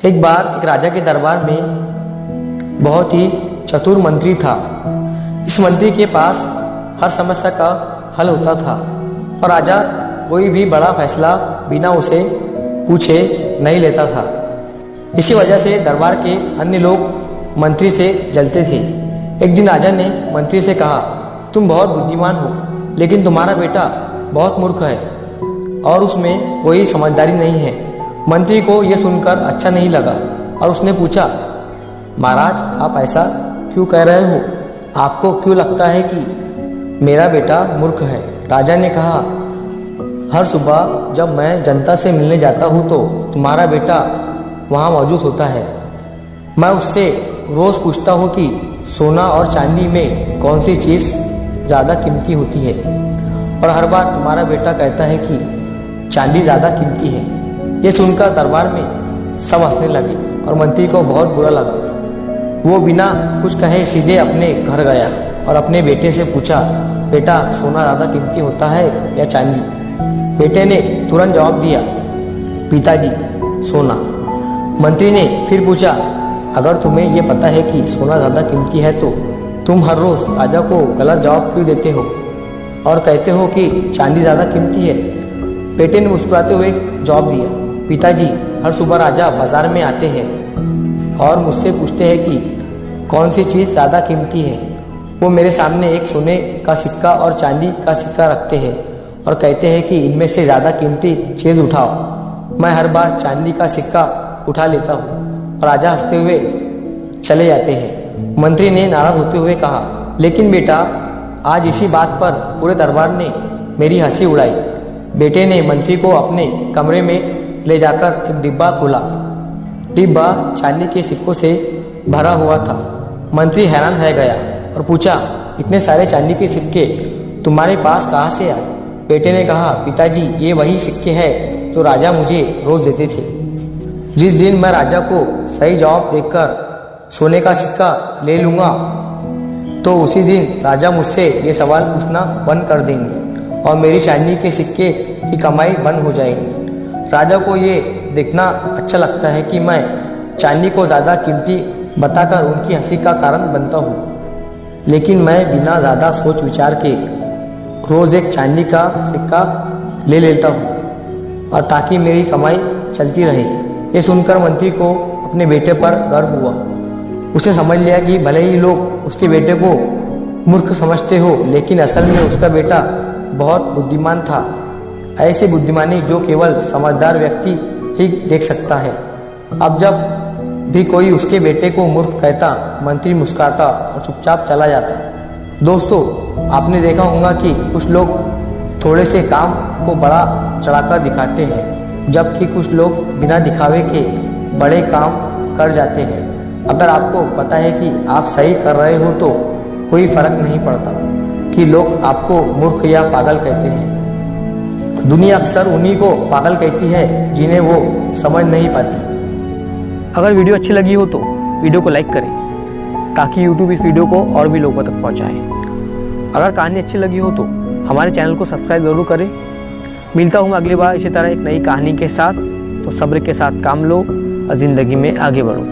एक बार एक राजा के दरबार में बहुत ही चतुर मंत्री था। इस मंत्री के पास हर समस्या का हल होता था और राजा कोई भी बड़ा फैसला बिना उसे पूछे नहीं लेता था। इसी वजह से दरबार के अन्य लोग मंत्री से जलते थे। एक दिन राजा ने मंत्री से कहा, तुम बहुत बुद्धिमान हो, लेकिन तुम्हारा बेटा बहुत मूर्ख है और उसमें कोई समझदारी नहीं है। मंत्री को यह सुनकर अच्छा नहीं लगा और उसने पूछा, महाराज आप ऐसा क्यों कह रहे हो? आपको क्यों लगता है कि मेरा बेटा मूर्ख है? राजा ने कहा, हर सुबह जब मैं जनता से मिलने जाता हूँ तो तुम्हारा बेटा वहाँ मौजूद होता है। मैं उससे रोज़ पूछता हूँ कि सोना और चांदी में कौन सी चीज़ ज़्यादा कीमती होती है, और हर बार तुम्हारा बेटा कहता है कि चांदी ज़्यादा कीमती है। ये सुनकर दरबार में सब हंसने लगे और मंत्री को बहुत बुरा लगा। वो बिना कुछ कहे सीधे अपने घर गया और अपने बेटे से पूछा, बेटा सोना ज़्यादा कीमती होता है या चांदी? बेटे ने तुरंत जवाब दिया, पिताजी सोना। मंत्री ने फिर पूछा, अगर तुम्हें ये पता है कि सोना ज़्यादा कीमती है तो तुम हर रोज़ राजा को गलत जवाब क्यों देते हो और कहते हो कि चांदी ज़्यादा कीमती है? बेटे ने मुस्कुराते हुए जवाब दिया, पिताजी हर सुबह राजा बाज़ार में आते हैं और मुझसे पूछते हैं कि कौन सी चीज़ ज़्यादा कीमती है। वो मेरे सामने एक सोने का सिक्का और चांदी का सिक्का रखते हैं और कहते हैं कि इनमें से ज़्यादा कीमती चीज़ उठाओ। मैं हर बार चांदी का सिक्का उठा लेता हूँ और राजा हंसते हुए चले जाते हैं। मंत्री ने नाराज़ होते हुए कहा, लेकिन बेटा आज इसी बात पर पूरे दरबार ने मेरी हंसी उड़ाई। बेटे ने मंत्री को अपने कमरे में ले जाकर एक डिब्बा खोला। डिब्बा चांदी के सिक्कों से भरा हुआ था। मंत्री हैरान रह गया और पूछा, इतने सारे चांदी के सिक्के तुम्हारे पास कहाँ से आए? बेटे ने कहा, पिताजी ये वही सिक्के हैं जो राजा मुझे रोज़ देते थे। जिस दिन मैं राजा को सही जवाब देकर सोने का सिक्का ले लूँगा तो उसी दिन राजा मुझसे ये सवाल पूछना बंद कर देंगे और मेरी चांदी के सिक्के की कमाई बंद हो जाएगी। राजा को ये देखना अच्छा लगता है कि मैं चांदी को ज़्यादा कीमती बताकर उनकी हंसी का कारण बनता हूँ, लेकिन मैं बिना ज़्यादा सोच विचार के रोज़ एक चांदी का सिक्का ले लेता हूँ और ताकि मेरी कमाई चलती रहे। ये सुनकर मंत्री को अपने बेटे पर गर्व हुआ। उसने समझ लिया कि भले ही लोग उसके बेटे को मूर्ख समझते हो, लेकिन असल में उसका बेटा बहुत बुद्धिमान था। ऐसी बुद्धिमानी जो केवल समझदार व्यक्ति ही देख सकता है। अब जब भी कोई उसके बेटे को मूर्ख कहता, मंत्री मुस्कुराता और चुपचाप चला जाता। दोस्तों, आपने देखा होगा कि कुछ लोग थोड़े से काम को बड़ा चढ़ाकर दिखाते हैं, जबकि कुछ लोग बिना दिखावे के बड़े काम कर जाते हैं। अगर आपको पता है कि आप सही कर रहे हो तो कोई फर्क नहीं पड़ता कि लोग आपको मूर्ख या पागल कहते हैं। दुनिया अक्सर उन्हीं को पागल कहती है जिन्हें वो समझ नहीं पाती। अगर वीडियो अच्छी लगी हो तो वीडियो को लाइक करें ताकि YouTube इस वीडियो को और भी लोगों तक पहुंचाए। अगर कहानी अच्छी लगी हो तो हमारे चैनल को सब्सक्राइब ज़रूर करें। मिलता हूँ अगली बार इसी तरह एक नई कहानी के साथ। तो सब्र के साथ काम लो और ज़िंदगी में आगे बढ़ो।